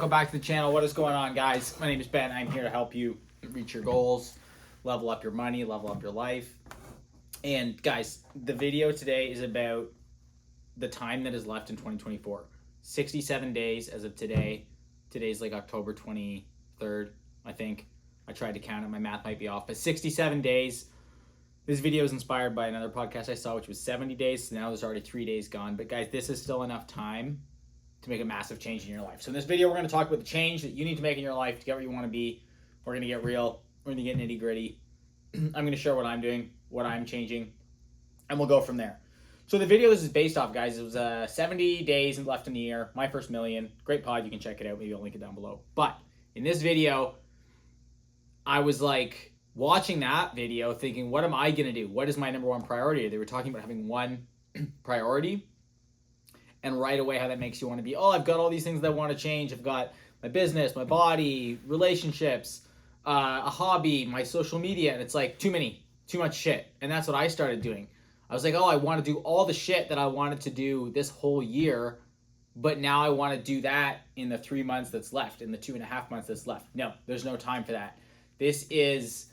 welcome back to the channel. What is going on, guys? My name is Ben. I'm here to help you reach your goals, level up your money, level up your life. And guys, the video today is about the time that is left in 2024. 67 days as of today. Today's like October 23rd, I think. I tried to count it. My math might be off, but 67 days. This video is inspired by another podcast I saw, which was 70 days. So now there's already 3 days gone. But guys, this is still enough time to make a massive change in your life. So in this video, we're going to talk about the change that you need to make in your life to get where you want to be. We're going to get real. We're going to get nitty gritty. I'm going to share what I'm doing, what I'm changing, and we'll go from there. So the video this is based off, guys, it was 70 days left in the year, my first million. Great pod. You can check it out. Maybe I'll link it down below. But in this video, I was like watching that video thinking, what am I going to do? What is my number one priority? They were talking about having one priority. And right away, how that makes you want to be, oh, I've got all these things that I want to change. I've got my business, my body, relationships, a hobby, my social media. And it's like too much shit. And that's what I started doing. I was like, oh, I want to do all the shit that I wanted to do this whole year. But now I want to do that in the 3 months that's left, in the 2.5 months that's left. No, there's no time for that. This is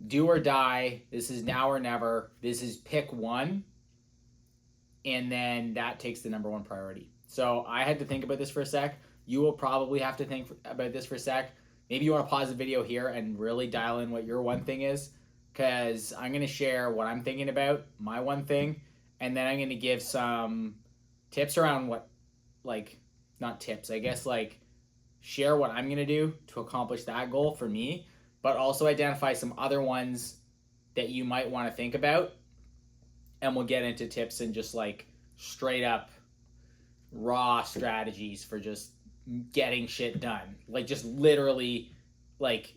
do or die. This is now or never. This is pick one. And then that takes the number one priority. So I had to think about this for a sec. You will probably have to think about this for a sec. Maybe you want to pause the video here and really dial in what your one thing is, because I'm going to share what I'm thinking about, my one thing, and then I'm going to give some tips around what, like, not tips, I guess, like, share what I'm going to do to accomplish that goal for me, but also identify some other ones that you might want to think about. And we'll get into tips and just like straight up raw strategies for just getting shit done. Like just literally like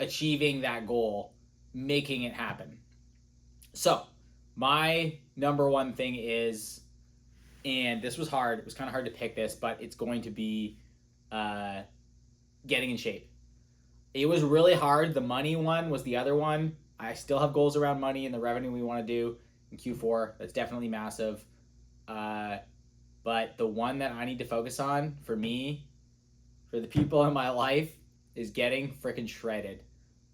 achieving that goal, making it happen. So my number one thing is, and this was hard, it was kind of hard to pick this, but it's going to be getting in shape. It was really hard. The money one was the other one. I still have goals around money and the revenue we want to do in Q4. That's definitely massive. But the one that I need to focus on for me, for the people in my life, is getting freaking shredded.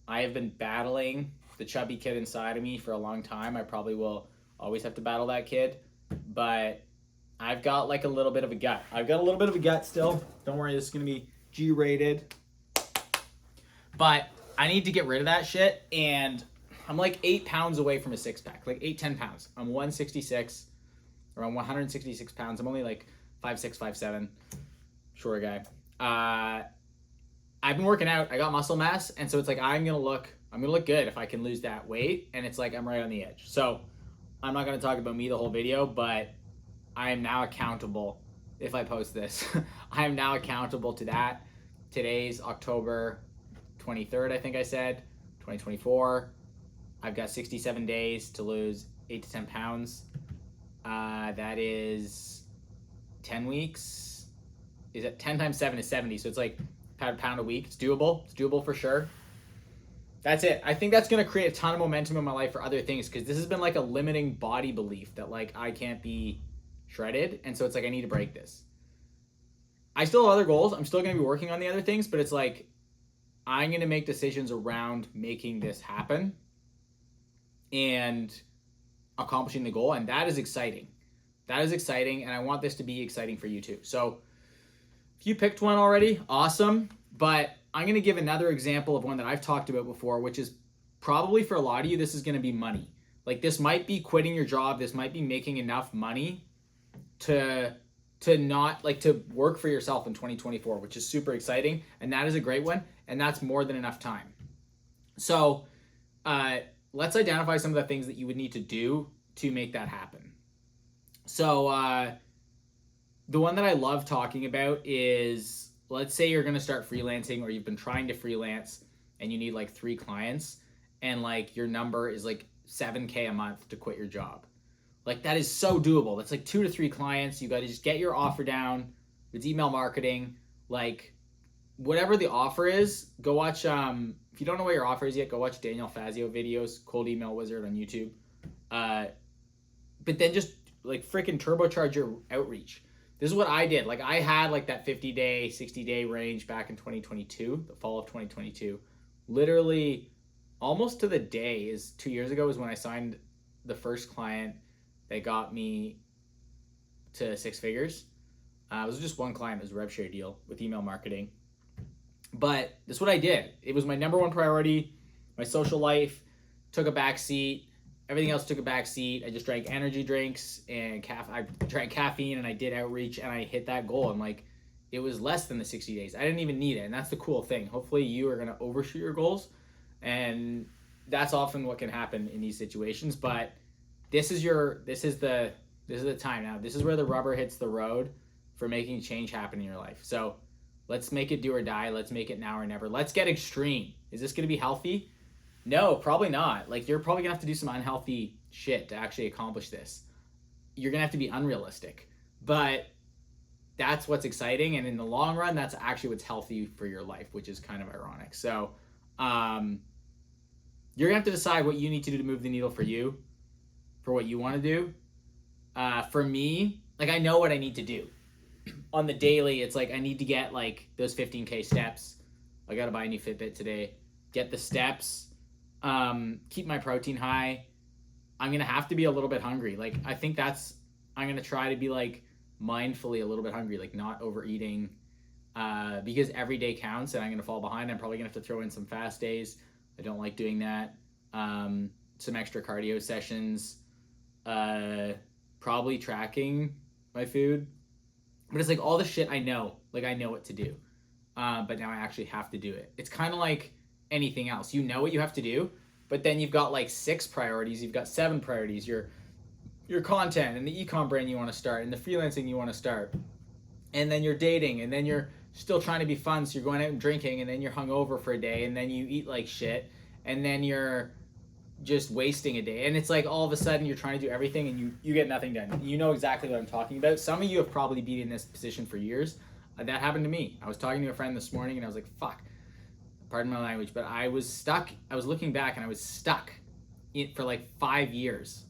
I have been battling the chubby kid inside of me for a long time. I probably will always have to battle that kid, but I've got like a little bit of a gut. I've got a little bit of a gut still. Don't worry, this is going to be G-rated. But I need to get rid of that shit, and I'm like 8 pounds away from a six pack, like 8-10 pounds. I'm 166, around 166 pounds. I'm only like 5'6", 5'7", short guy. I've been working out. I got muscle mass, and so it's like I'm gonna look good if I can lose that weight. And it's like I'm right on the edge. So I'm not gonna talk about me the whole video, but I am now accountable. If I post this, I am now accountable to that. Today's October 23rd, I think I said, 2024. I've got 67 days to lose 8 to 10 pounds. That is 10 weeks. Is it 10 times 7 is 70? So it's like pound a week. It's doable. It's doable for sure. That's it. I think that's going to create a ton of momentum in my life for other things, because this has been like a limiting body belief that like I can't be shredded. And so it's like I need to break this. I still have other goals. I'm still going to be working on the other things, but it's like I'm going to make decisions around making this happen and accomplishing the goal, and that is exciting. That is exciting, and I want this to be exciting for you too. So if you picked one already, awesome, but I'm going to give another example of one that I've talked about before, which is probably for a lot of you, this is going to be money. Like this might be quitting your job, this might be making enough money to not like to work for yourself in 2024, which is super exciting, and that is a great one, and that's more than enough time. So let's identify some of the things that you would need to do to make that happen. So the one that I love talking about is, let's say you're going to start freelancing, or you've been trying to freelance and you need like 3 clients, and like your number is like $7,000 a month to quit your job. Like that is so doable. That's like 2 to 3 clients. You got to just get your offer down. It's email marketing. Like whatever the offer is, go watch, if you don't know what your offer is yet, go watch Daniel Fazio videos, Cold Email Wizard on YouTube. But then just like freaking turbocharge your outreach. This is what I did. Like I had like that 50-day, 60-day range back in 2022, the fall of 2022. Literally almost to the day is 2 years ago is when I signed the first client that got me to six figures. It was just one client. It was a rev share deal with email marketing. But this is what I did. It was my number one priority. My social life took a back seat. Everything else took a back seat. I just drank energy drinks and I drank caffeine and I did outreach and I hit that goal. And like, it was less than the 60 days. I didn't even need it. And that's the cool thing. Hopefully you are going to overshoot your goals. And that's often what can happen in these situations. But this is the time now. This is where the rubber hits the road for making change happen in your life. So let's make it do or die. Let's make it now or never. Let's get extreme. Is this going to be healthy? No, probably not. Like, you're probably going to have to do some unhealthy shit to actually accomplish this. You're going to have to be unrealistic. But that's what's exciting. And in the long run, that's actually what's healthy for your life, which is kind of ironic. So you're going to have to decide what you need to do to move the needle for you, for what you want to do. For me, like, I know what I need to do. On the daily, it's like I need to get like those 15K steps. I got to buy a new Fitbit today. Get the steps. Keep my protein high. I'm going to have to be a little bit hungry. Like, I think I'm going to try to be like mindfully a little bit hungry, like not overeating, because every day counts and I'm going to fall behind. I'm probably going to have to throw in some fast days. I don't like doing that. Some extra cardio sessions, probably tracking my food. But it's like all the shit I know, like I know what to do. But now I actually have to do it. It's kind of like anything else. You know what you have to do, but then you've got like 6 priorities. You've got 7 priorities. Your content and the e-com brand you want to start and the freelancing you want to start. And then you're dating and then you're still trying to be fun. So you're going out and drinking and then you're hungover for a day and then you eat like shit and then you're just wasting a day. And it's like all of a sudden you're trying to do everything and you get nothing done. You know exactly what I'm talking about. Some of you have probably been in this position for years. That happened to me. I was talking to a friend this morning and I was like, fuck, pardon my language, but I was stuck. I was looking back and I was stuck for like 5 years.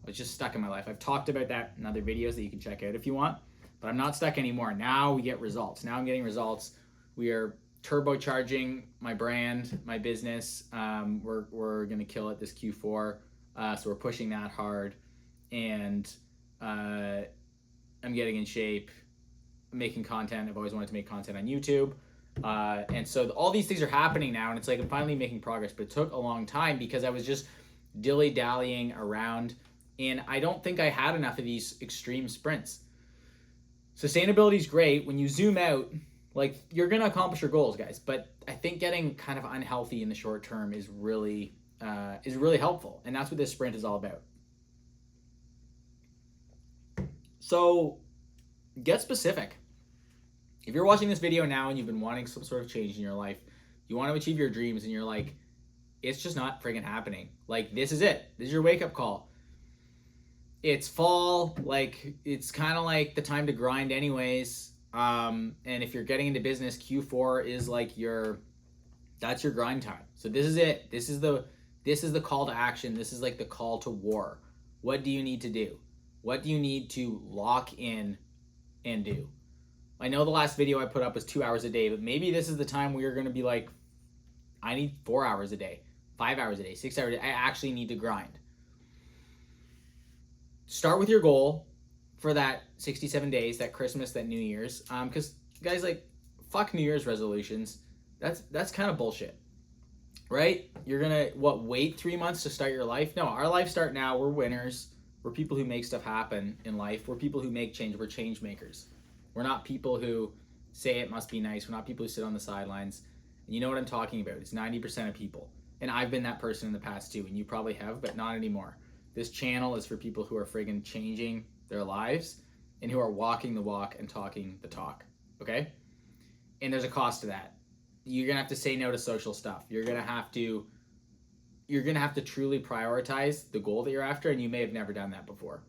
I was just stuck in my life. I've talked about that in other videos that you can check out if you want, but I'm not stuck anymore. Now we get results. Now I'm getting results. We are turbocharging my brand, my business. We're gonna kill it this Q4, so we're pushing that hard, and I'm getting in shape, making content. I've always wanted to make content on YouTube, and so all these things are happening now, and it's like I'm finally making progress. But it took a long time because I was just dilly-dallying around, and I don't think I had enough of these extreme sprints. Sustainability is great when you zoom out. Like, you're going to accomplish your goals, guys, but I think getting kind of unhealthy in the short term is really helpful, and that's what this sprint is all about. So get specific. If you're watching this video now and you've been wanting some sort of change in your life, you want to achieve your dreams, and you're like, it's just not friggin' happening. Like, this is it. This is your wake-up call. It's fall. Like, it's kind of like the time to grind anyways. And if you're getting into business, Q4 is like that's your grind time. So this is it. This is the call to action. This is like the call to war. What do you need to do? What do you need to lock in and do? I know the last video I put up was 2 hours a day, but maybe this is the time where you're going to be like, I need 4 hours a day, 5 hours a day, 6 hours a day. I actually need to grind. Start with your goal for that 67 days, that Christmas, that New Year's. Because guys, like, fuck New Year's resolutions. That's kind of bullshit, right? You're gonna wait 3 months to start your life? No, our life start now. We're winners. We're people who make stuff happen in life. We're people who make change. We're change makers. We're not people who say it must be nice. We're not people who sit on the sidelines. And you know what I'm talking about. It's 90% of people. And I've been that person in the past too, and you probably have, but not anymore. This channel is for people who are friggin' changing their lives and who are walking the walk and talking the talk, okay? And there's a cost to that. You're gonna have to say no to social stuff. You're gonna have to truly prioritize the goal that you're after, and you may have never done that before.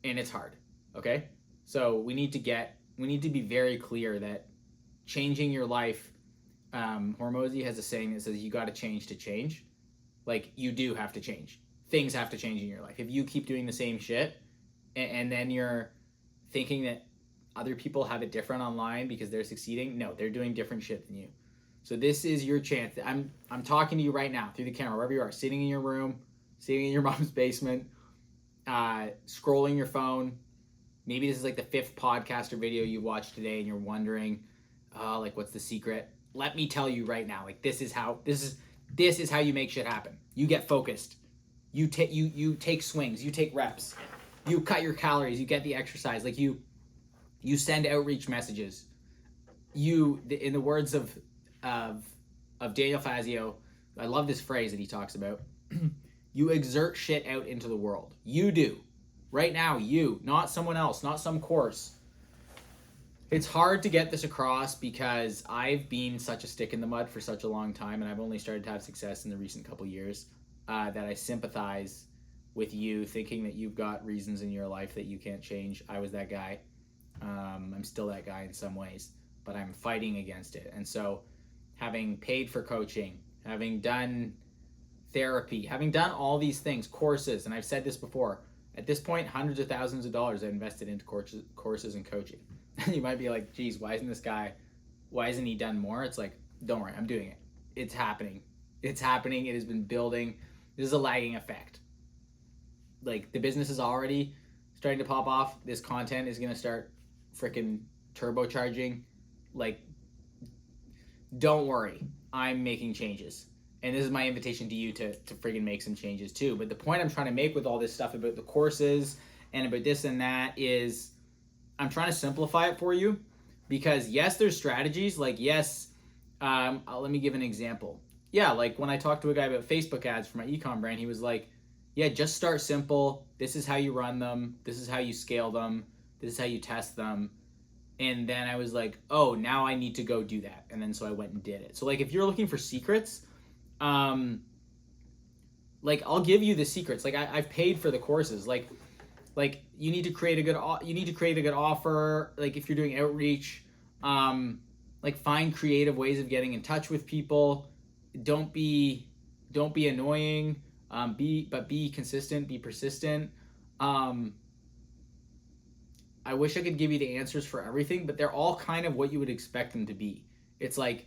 And it's hard, okay? So we need to be very clear that changing your life, Hormozy has a saying that says you gotta change to change. Like, you do have to change. Things have to change in your life. If you keep doing the same shit and then you're thinking that other people have it different online because they're succeeding. No, they're doing different shit than you. So this is your chance. I'm talking to you right now through the camera, wherever you are, sitting in your room, sitting in your mom's basement, scrolling your phone. Maybe this is like the 5th podcast or video you watched today and you're wondering, like, what's the secret? Let me tell you right now, like, this is how you make shit happen. You get focused. You take swings, you take reps, you cut your calories, you get the exercise, like you send outreach messages. In the words of Daniel Fazio, I love this phrase that he talks about. You exert shit out into the world. You do. Right now, you, not someone else, not some course. It's hard to get this across because I've been such a stick in the mud for such a long time, and I've only started to have success in the recent couple years, that I sympathize with you thinking that you've got reasons in your life that you can't change. I was that guy. I'm still that guy in some ways, but I'm fighting against it. And so having paid for coaching, having done therapy, having done all these things, courses, and I've said this before, at this point, hundreds of thousands of dollars I've invested into courses and coaching. And you might be like, geez, why hasn't he done more? It's like, don't worry, I'm doing it. It's happening. It has been building. This is a lagging effect. Like, the business is already starting to pop off. This content is going to start freaking turbocharging. Like, don't worry, I'm making changes. And this is my invitation to you to friggin' make some changes too. But the point I'm trying to make with all this stuff about the courses and about this and that is I'm trying to simplify it for you, because yes, there's strategies. Like, yes, let me give an example. Yeah, like when I talked to a guy about Facebook ads for my ecom brand, he was like, yeah, just start simple. This is how you run them. This is how you scale them. This is how you test them. And then I was like, oh, now I need to go do that. And then so I went and did it. So like, if you're looking for secrets, like, I'll give you the secrets. Like, I've paid for the courses. Like you need to create a good offer. Like, if you're doing outreach, like, find creative ways of getting in touch with people. Don't be annoying. Be consistent, be persistent. I wish I could give you the answers for everything, but they're all kind of what you would expect them to be. It's like,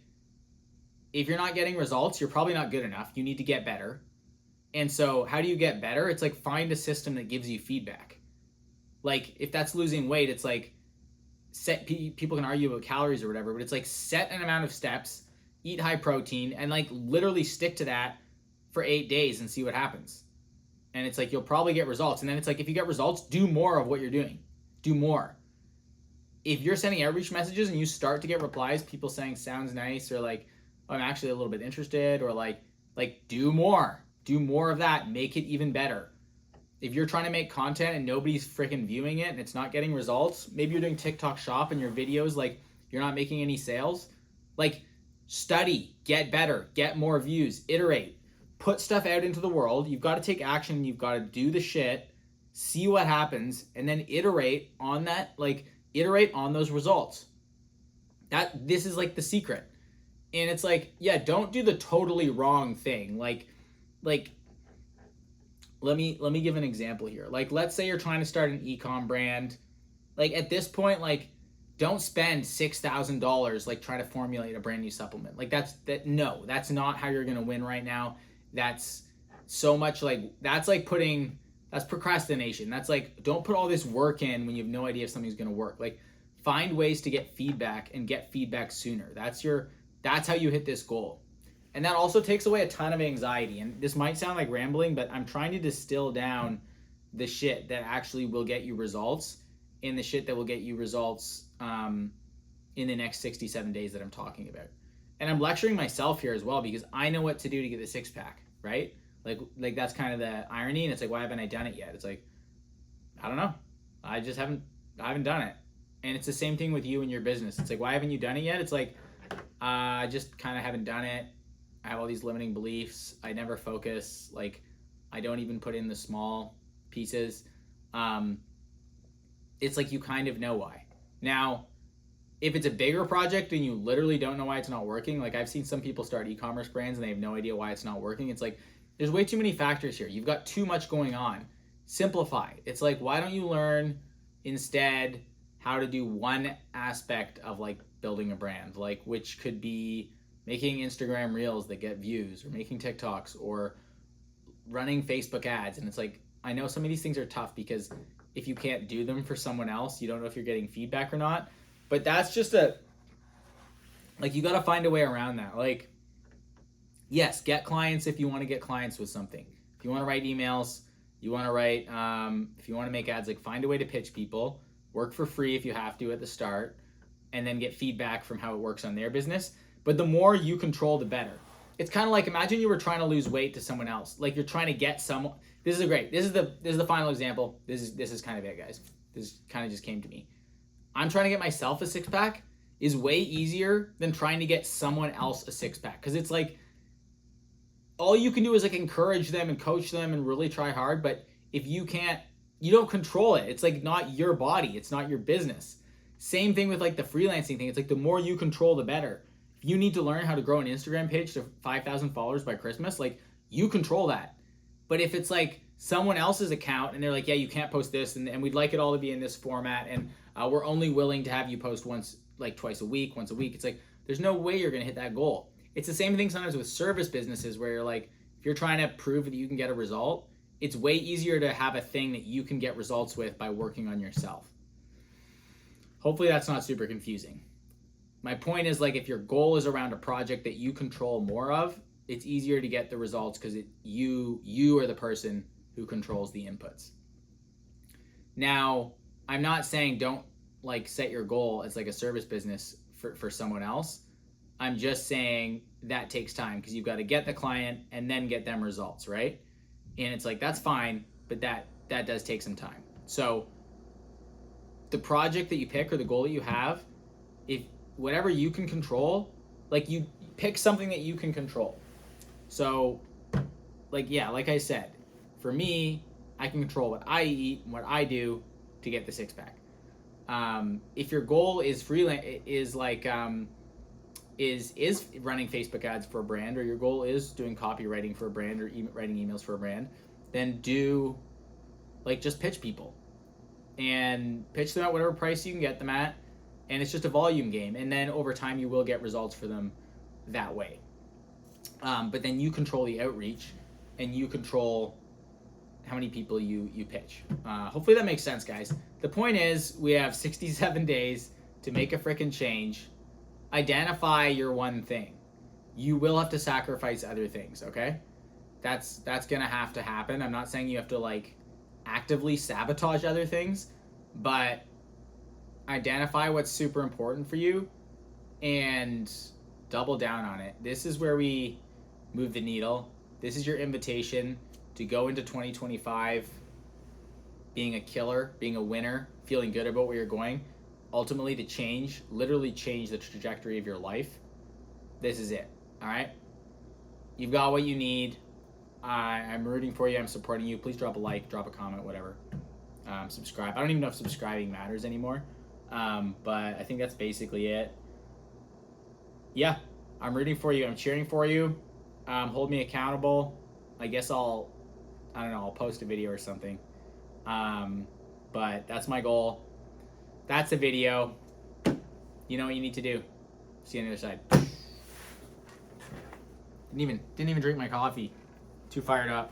if you're not getting results, you're probably not good enough. You need to get better. And so how do you get better? It's like, find a system that gives you feedback. Like, if that's losing weight, it's like, people can argue about calories or whatever, but it's like, set an amount of steps, eat high protein, and like literally stick to that for 8 days and see what happens. And it's like, you'll probably get results. And then it's like, if you get results, do more of what you're doing. Do more. If you're sending outreach messages and you start to get replies, people saying sounds nice, or like, oh, I'm actually a little bit interested, or like do more of that, make it even better. If you're trying to make content and nobody's freaking viewing it and it's not getting results, maybe you're doing TikTok shop and your videos, like, you're not making any sales, like, study, get better, get more views, iterate, put stuff out into the world. You've got to take action. You've got to do the shit, see what happens, and then iterate on that, like, iterate on those results. This is like the secret. And it's like, yeah, don't do the totally wrong thing. Like, let me give an example here. Like, let's say you're trying to start an e-com brand. Like, at this point, like, don't spend $6,000 like trying to formulate a brand new supplement. Like, that's not how you're gonna win right now. That's so much, like, that's procrastination. That's like, don't put all this work in when you have no idea if something's gonna work. Like, find ways to get feedback and get feedback sooner. That's how you hit this goal. And that also takes away a ton of anxiety. And this might sound like rambling, but I'm trying to distill down the shit that actually will get you results, and the shit that will get you results in the next 67 days that I'm talking about. And I'm lecturing myself here as well, because I know what to do to get the six pack, right? Like that's kind of the irony. And it's like, why haven't I done it yet? It's like, I don't know. I haven't done it. And it's the same thing with you and your business. It's like, why haven't you done it yet? It's like, I just kind of haven't done it. I have all these limiting beliefs. I never focus. Like, I don't even put in the small pieces. It's like, you kind of know why. Now, if it's a bigger project and you literally don't know why it's not working, like, I've seen some people start e-commerce brands and they have no idea why it's not working. It's like, there's way too many factors here. You've got too much going on. Simplify. It's like, why don't you learn instead how to do one aspect of like building a brand, like which could be making Instagram reels that get views, or making TikToks, or running Facebook ads. And it's like, I know some of these things are tough because if you can't do them for someone else, you don't know if you're getting feedback or not. But that's just like, you got to find a way around that. Like, yes, get clients if you want to get clients with something. If you want to write emails, you want to write, if you want to make ads, like find a way to pitch people, work for free if you have to at the start, and then get feedback from how it works on their business. But the more you control, the better. It's kind of like, imagine you were trying to lose weight to someone else. Like you're trying to get someone. This is the final example. This is kind of it, guys. This kind of just came to me. I'm trying to get myself a six pack is way easier than trying to get someone else a six pack, because it's like all you can do is like encourage them and coach them and really try hard. But if you can't, you don't control it. It's like not your body. It's not your business. Same thing with like the freelancing thing. It's like the more you control, the better. If you need to learn how to grow an Instagram page to 5,000 followers by Christmas, like you control that. But if it's like someone else's account and they're like, yeah, you can't post this, and we'd like it all to be in this format, and we're only willing to have you post once a week. It's like, there's no way you're going to hit that goal. It's the same thing sometimes with service businesses where you're like, if you're trying to prove that you can get a result, it's way easier to have a thing that you can get results with by working on yourself. Hopefully that's not super confusing. My point is, like, if your goal is around a project that you control more of, it's easier to get the results because you are the person who controls the inputs. Now, I'm not saying don't like set your goal as like a service business for someone else. I'm just saying that takes time because you've got to get the client and then get them results, right? And it's like, that's fine, but that does take some time. So the project that you pick or the goal that you have, if whatever you can control, like you pick something that you can control. So like, yeah, like I said, for me, I can control what I eat and what I do to get the six pack. If your goal is is running Facebook ads for a brand, or your goal is doing copywriting for a brand, or writing emails for a brand, then just pitch people and pitch them at whatever price you can get them at. And it's just a volume game. And then over time you will get results for them that way. But then you control the outreach and you control how many people you pitch. Hopefully that makes sense, guys. The point is, we have 67 days to make a frickin' change. Identify your one thing. You will have to sacrifice other things, okay? That's gonna have to happen. I'm not saying you have to like actively sabotage other things, but identify what's super important for you and double down on it. This is where we move the needle. This is your invitation to go into 2025 being a killer, being a winner, feeling good about where you're going, ultimately to literally change the trajectory of your life. This is it, all right? You've got what you need. I'm rooting for you. I'm supporting you. Please drop a like, drop a comment, whatever. Subscribe. I don't even know if subscribing matters anymore, but I think that's basically it. Yeah, I'm rooting for you. I'm cheering for you. Hold me accountable. I guess I'll post a video or something. But that's my goal. That's the video. You know what you need to do. See you on the other side. Didn't even drink my coffee. Too fired up.